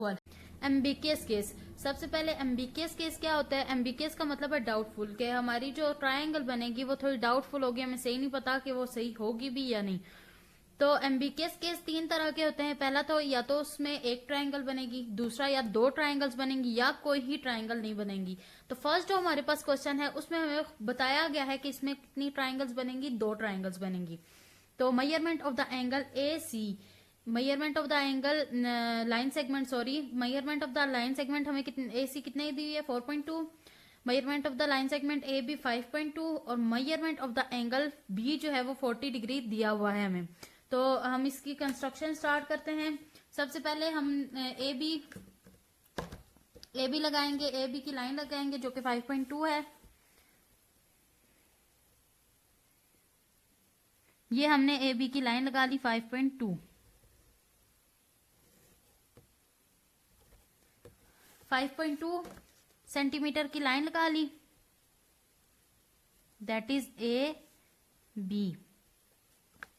Ambiguous case. सबसे पहले ambiguous case क्या होता है? एम्बिगियस का मतलब है डाउटफुल, कि हमारी जो ट्रायंगल बनेगी वो थोड़ी डाउटफुल होगी, हमें सही नहीं पता कि वो सही होगी भी या नहीं। तो एम्बिगियस केस तीन तरह के होते हैं। पहला तो या तो उसमें एक ट्रायंगल बनेगी, दूसरा या दो ट्रायंगल्स बनेंगी, या कोई ही ट्रायंगल नहीं बनेगी। तो फर्स्ट जो हमारे पास क्वेश्चन है उसमें हमें बताया गया है कि इसमें कितनी ट्रायंगल्स बनेंगी, दो ट्रायंगल्स बनेंगी। तो measurement of the angle A C, measurement of the angle line segment, sorry measurement of the line segment हमें कितने ए सी कितने दी हुई है 4.2, measurement of the line segment A B 5.2 और measurement of the angle B जो है वो 40 डिग्री दिया हुआ है हमें। तो हम इसकी कंस्ट्रक्शन स्टार्ट करते हैं। सबसे पहले हम ए बी लगाएंगे, ए बी की लाइन लगाएंगे जो कि 5.2 है। ये हमने ए बी की लाइन लगा ली 5.2। 5.2 सेंटीमीटर की लाइन लगा ली, दैट इज ए बी।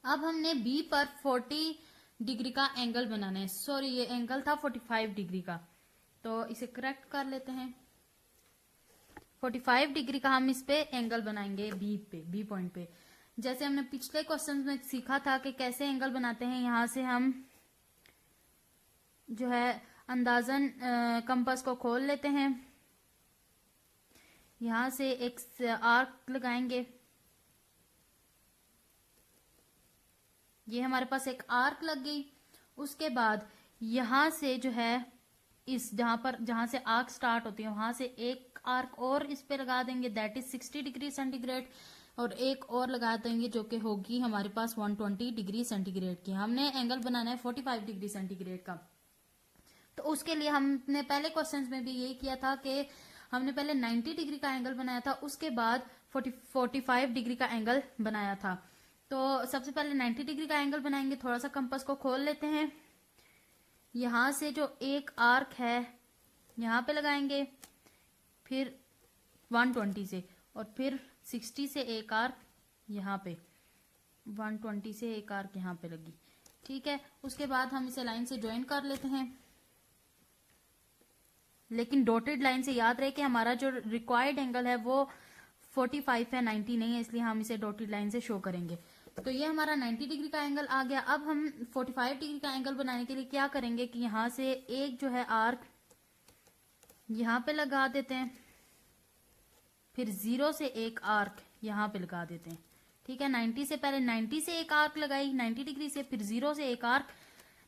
अब हमने बी पर 40 डिग्री का एंगल बनाना है। सॉरी, ये एंगल था 45 डिग्री का, तो इसे करेक्ट कर लेते हैं। 45 डिग्री का हम इस पे एंगल बनाएंगे बी पे, बी पॉइंट पे। जैसे हमने पिछले क्वेश्चन में सीखा था कि कैसे एंगल बनाते हैं। यहां से हम जो है अंदाजन कंपास को खोल लेते हैं, यहां से एक आर्क लगाएंगे। ये हमारे पास एक आर्क लग गई। उसके बाद यहां से जो है इस जहां से आर्क स्टार्ट होती है वहां से एक आर्क और इस पे लगा देंगे, दैट इज 60 डिग्री सेंटीग्रेड, और एक और लगा देंगे जो कि होगी हमारे पास 120 डिग्री सेंटीग्रेड की। हमने एंगल बनाना है 45 डिग्री सेंटीग्रेड का। तो उसके लिए हमने पहले क्वेश्चंस में भी यही किया था कि हमने पहले 90 डिग्री का एंगल बनाया था, उसके बाद 45 डिग्री का एंगल बनाया था। तो सबसे पहले 90 डिग्री का एंगल बनाएंगे। थोड़ा सा कंपास को खोल लेते हैं, यहां से जो एक आर्क है यहां पे लगाएंगे, फिर 120 से, और फिर 60 से एक आर्क यहाँ पे, 120 से एक आर्क यहाँ पे लगी। ठीक है, उसके बाद हम इसे लाइन से ज्वाइन कर लेते हैं। लेकिन डॉटेड लाइन से याद रहे कि हमारा जो रिक्वायर्ड एंगल है वो 45 है, 90 नहीं है, इसलिए हम इसे डॉटेड लाइन से शो करेंगे। तो ये हमारा 90 डिग्री का एंगल आ गया। अब हम 45 डिग्री का एंगल बनाने के लिए क्या करेंगे कि यहां से एक जो है आर्क यहां पे लगा देते हैं, फिर 0 से एक आर्क यहां पे लगा देते हैं। ठीक है, 90 से पहले 90 से एक आर्क लगाई 90 डिग्री से, फिर 0 से एक आर्क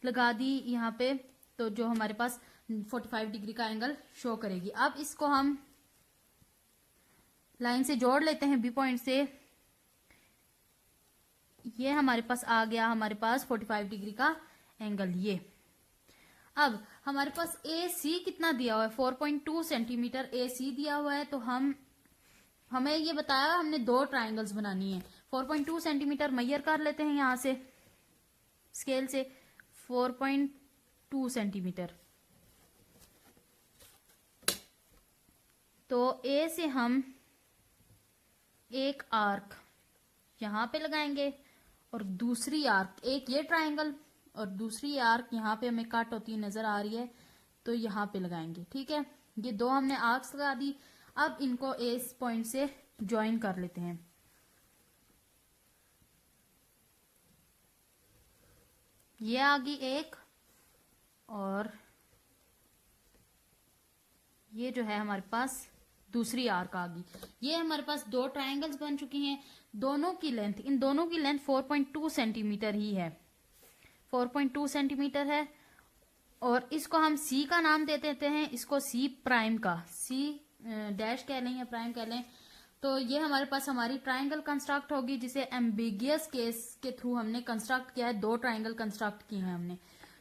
लगा दी यहाँ पे, तो जो हमारे पास 45 डिग्री का एंगल शो करेगी। अब इसको हम लाइन से जोड़ लेते हैं बी पॉइंट से। ये हमारे पास आ गया, हमारे पास 45 डिग्री का एंगल ये। अब हमारे पास ए सी कितना दिया हुआ है, 4.2 सेंटीमीटर ए सी दिया हुआ है। तो हमें ये बताया हमने दो ट्राइंगल्स बनानी है। 4.2 सेंटीमीटर मैयर कर लेते हैं यहां से स्केल से, 4.2 सेंटीमीटर। तो ए से हम एक आर्क यहां पे लगाएंगे और दूसरी आर्क, एक ये ट्राइंगल और दूसरी आर्क यहां पे हमें कट होती नजर आ रही है तो यहां पे लगाएंगे। ठीक है, ये दो हमने आर्क्स लगा दी। अब इनको इस पॉइंट से ज्वाइन कर लेते हैं। ये आ गई एक, और ये जो है हमारे पास दूसरी आर्क आ गई। ये हमारे पास दो ट्रायंगल्स बन चुकी हैं। दोनों की लेंथ, इन दोनों की लेंथ 4.2 सेंटीमीटर ही है, 4.2 सेंटीमीटर है। और इसको हम सी का नाम दे देते हैं, इसको सी प्राइम का, सी डैश कह लें या प्राइम कह लें। तो ये हमारे पास हमारी ट्रायंगल कंस्ट्रक्ट होगी जिसे एम्बिगियस केस के थ्रू हमने कंस्ट्रक्ट किया है। दो ट्रायंगल कंस्ट्रक्ट किए हैं हमने।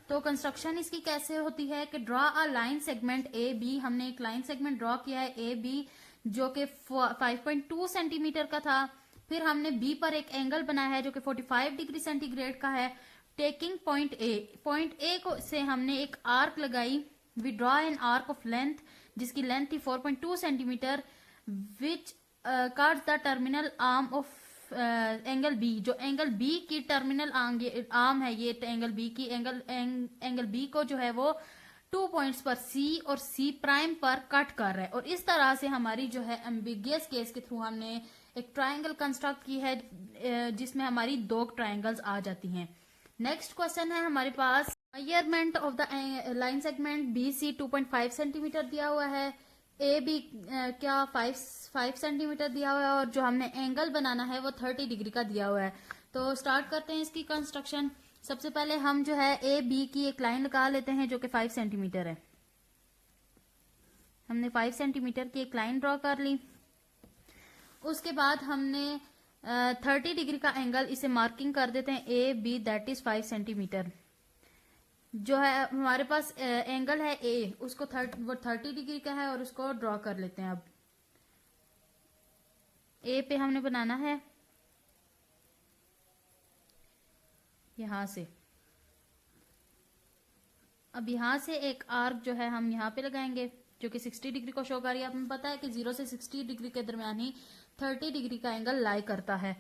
तो कंस्ट्रक्शन इसकी कैसे होती है कि draw a line segment A B, हमने एक लाइन सेगमेंट ड्रॉ किया है ए बी जो कि 5.2 सेंटीमीटर का था। फिर हमने बी पर एक एंगल बनाया है जो कि 45 डिग्री सेंटीग्रेड का है। टेकिंग पॉइंट ए को से हमने एक आर्क लगाई। We draw an arc of length जिसकी लेंथ थी 4.2 centimetre which cuts the terminal arm of angle B. जो एंगल बी की टर्मिनल आर्म है, ये एंगल बी की एंगल बी को जो है वो 2 पॉइंट्स पर सी और सी प्राइम पर कट कर रहा है। और इस तरह से हमारी जो है एम्बिगियस केस के थ्रू हमने एक ट्राइंगल कंस्ट्रक्ट की है जिसमें हमारी 2 ट्राइंगल्स आ जाती हैं। नेक्स्ट क्वेश्चन है हमारे पास, measurement of the line segment B C 2.5 centimetre दिया हुआ है, ए बी क्या 5 सेंटीमीटर दिया हुआ है, और जो हमने एंगल बनाना है वो 30 डिग्री का दिया हुआ है। तो स्टार्ट करते हैं इसकी कंस्ट्रक्शन। सबसे पहले हम जो है ए बी की एक लाइन लगा लेते हैं जो कि 5 सेंटीमीटर है। हमने 5 सेंटीमीटर की एक लाइन ड्रॉ कर ली। उसके बाद हमने 30 डिग्री का एंगल, इसे मार्किंग कर देते हैं A B, that is 5 centimetre. जो है हमारे पास एंगल है ए, उसको वो 30 डिग्री का है और उसको ड्रॉ कर लेते हैं। अब ए पे हमने बनाना है यहां से। अब यहां से एक आर्क जो है हम यहां पे लगाएंगे जो कि 60 डिग्री को शो कर रही है। आपको पता है कि 0 से 60 डिग्री के दरमियान ही 30 डिग्री का एंगल लाई करता है।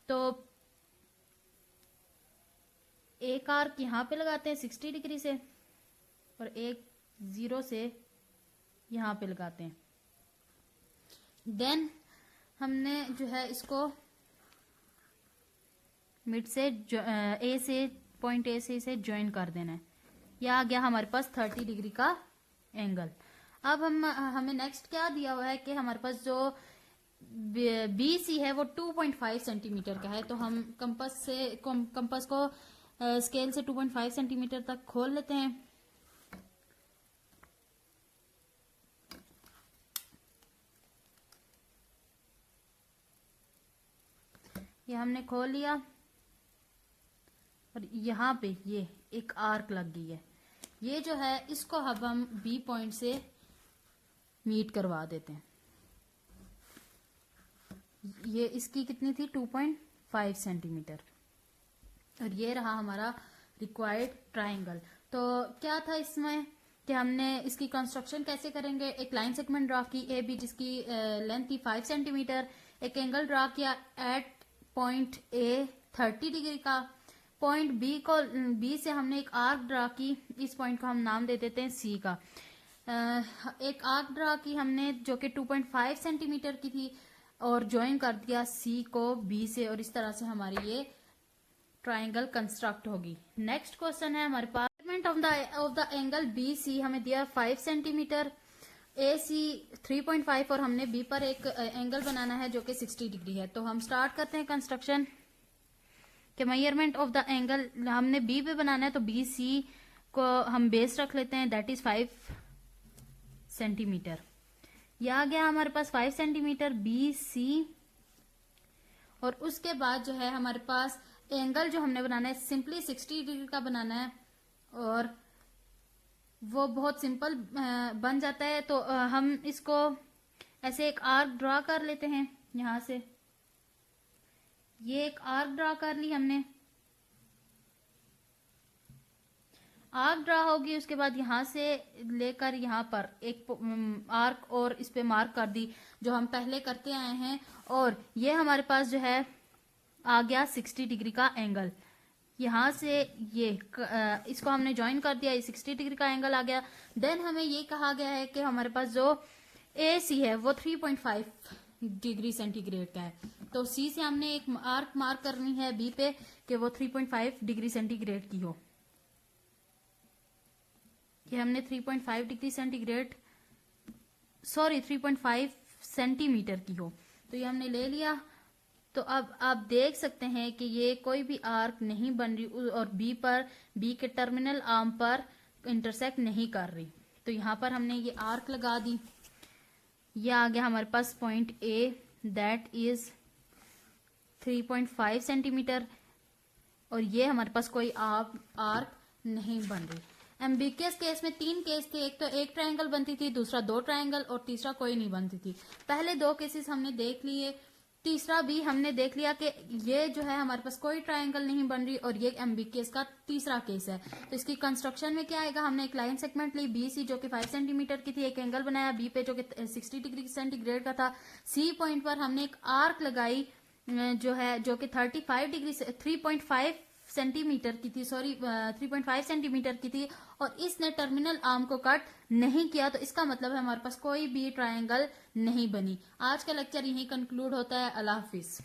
तो एक आर्क यहां पे लगाते हैं 60 डिग्री से और एक 0 से यहां पे लगाते हैं। देन हमने जो है इसको मिड से ए से पॉइंट ए से इसे ज्वाइन कर देना है। यह आ गया हमारे पास 30 डिग्री का एंगल। अब हमें नेक्स्ट क्या दिया हुआ है कि हमारे पास जो बी सी है वो 2.5 सेंटीमीटर का है। तो हम कंपास को स्केल से 2.5 सेंटीमीटर तक खोल लेते हैं। ये हमने खोल लिया और यहाँ पे ये एक आर्क लग गई है। ये जो है इसको अब हम बी पॉइंट से मीट करवा देते हैं। ये इसकी कितनी थी 2.5 सेंटीमीटर और ये रहा हमारा रिक्वायर्ड ट्राइंगल। तो क्या था इसमें कि हमने इसकी कंस्ट्रक्शन कैसे करेंगे। एक लाइन सेगमेंट ड्रा की ए बी जिसकी लेंथ थी 5 सेंटीमीटर। एक एंगल ड्रा किया एट पॉइंट ए 30 डिग्री का। पॉइंट बी से हमने एक आर्क ड्रा की, इस पॉइंट को हम नाम दे देते हैं सी का। एक आर्क ड्रा की हमने जो कि 2.5 सेंटीमीटर की थी और ज्वाइन कर दिया सी को बी से और इस तरह से हमारी ये ट्राइंगल कंस्ट्रक्ट होगी। नेक्स्ट क्वेश्चन है हमारे पास, measurement of the angle B C हमें दिया 5 सेंटीमीटर, ए सी 3.5 और हमने बी पर एक एंगल बनाना है जो कि 60 डिग्री है। तो हम स्टार्ट करते हैं कंस्ट्रक्शन कि मेजरमेंट ऑफ द एंगल हमने बी पे बनाना है। तो बी सी को हम बेस रख लेते हैं, दैट इज 5 सेंटीमीटर। यह आ गया हमारे पास 5 सेंटीमीटर बी सी। और उसके बाद जो है हमारे पास एंगल जो हमने बनाना है सिंपली 60 डिग्री का बनाना है और वो बहुत सिंपल बन जाता है। तो हम इसको ऐसे एक आर्क ड्रा कर लेते हैं। यहां से ये एक आर्क ड्रा कर ली हमने। आर्क ड्रा होगी उसके बाद यहां से लेकर यहां पर एक आर्क और इस पे मार्क कर दी जो हम पहले करते आए हैं। और ये हमारे पास जो है आ गया 60 डिग्री का एंगल। यहां से ये इसको हमने ज्वाइन कर दिया, ये 60 डिग्री का एंगल आ गया। देन हमें ये कहा गया है कि हमारे पास जो ए सी है वो 3.5 डिग्री सेंटीग्रेड का है। तो सी से हमने एक आर्क मार्क करनी है बी पे कि वो 3.5 डिग्री सेंटीग्रेड की हो। ये हमने 3.5 डिग्री सेंटीग्रेड 3.5 सेंटीमीटर की हो। तो ये हमने ले लिया। तो अब आप देख सकते हैं कि ये कोई भी आर्क नहीं बन रही और बी के टर्मिनल आर्म पर इंटरसेक्ट नहीं कर रही। तो यहां पर हमने ये आर्क लगा दी। ये आ गया हमारे पास point A, that is 3.5 centimetre और ये हमारे पास कोई आर्क नहीं बन रही। एम्बिगियस केस में 3 केस थे, एक तो एक ट्रायंगल बनती थी, दूसरा 2 ट्रायंगल और तीसरा कोई नहीं बनती थी। पहले 2 केसेस हमने देख लिए, तीसरा भी हमने देख लिया कि ये जो है हमारे पास कोई ट्रायंगल नहीं बन रही और ये एम्बिगियस का तीसरा केस है। तो इसकी कंस्ट्रक्शन में क्या आएगा, हमने एक लाइन सेगमेंट ली बी सी जो कि 5 सेंटीमीटर की थी, एक एंगल बनाया बी पे जो कि 60 डिग्री सेंटीग्रेड का था। सी पॉइंट पर हमने एक आर्क लगाई जो कि 3.5 सेंटीमीटर की थी, 3.5 सेंटीमीटर की थी, और इसने टर्मिनल आर्म को कट नहीं किया, तो इसका मतलब है हमारे पास कोई भी ट्रायंगल नहीं बनी। आज का लेक्चर यहीं कंक्लूड होता है। अल्लाह हाफिज।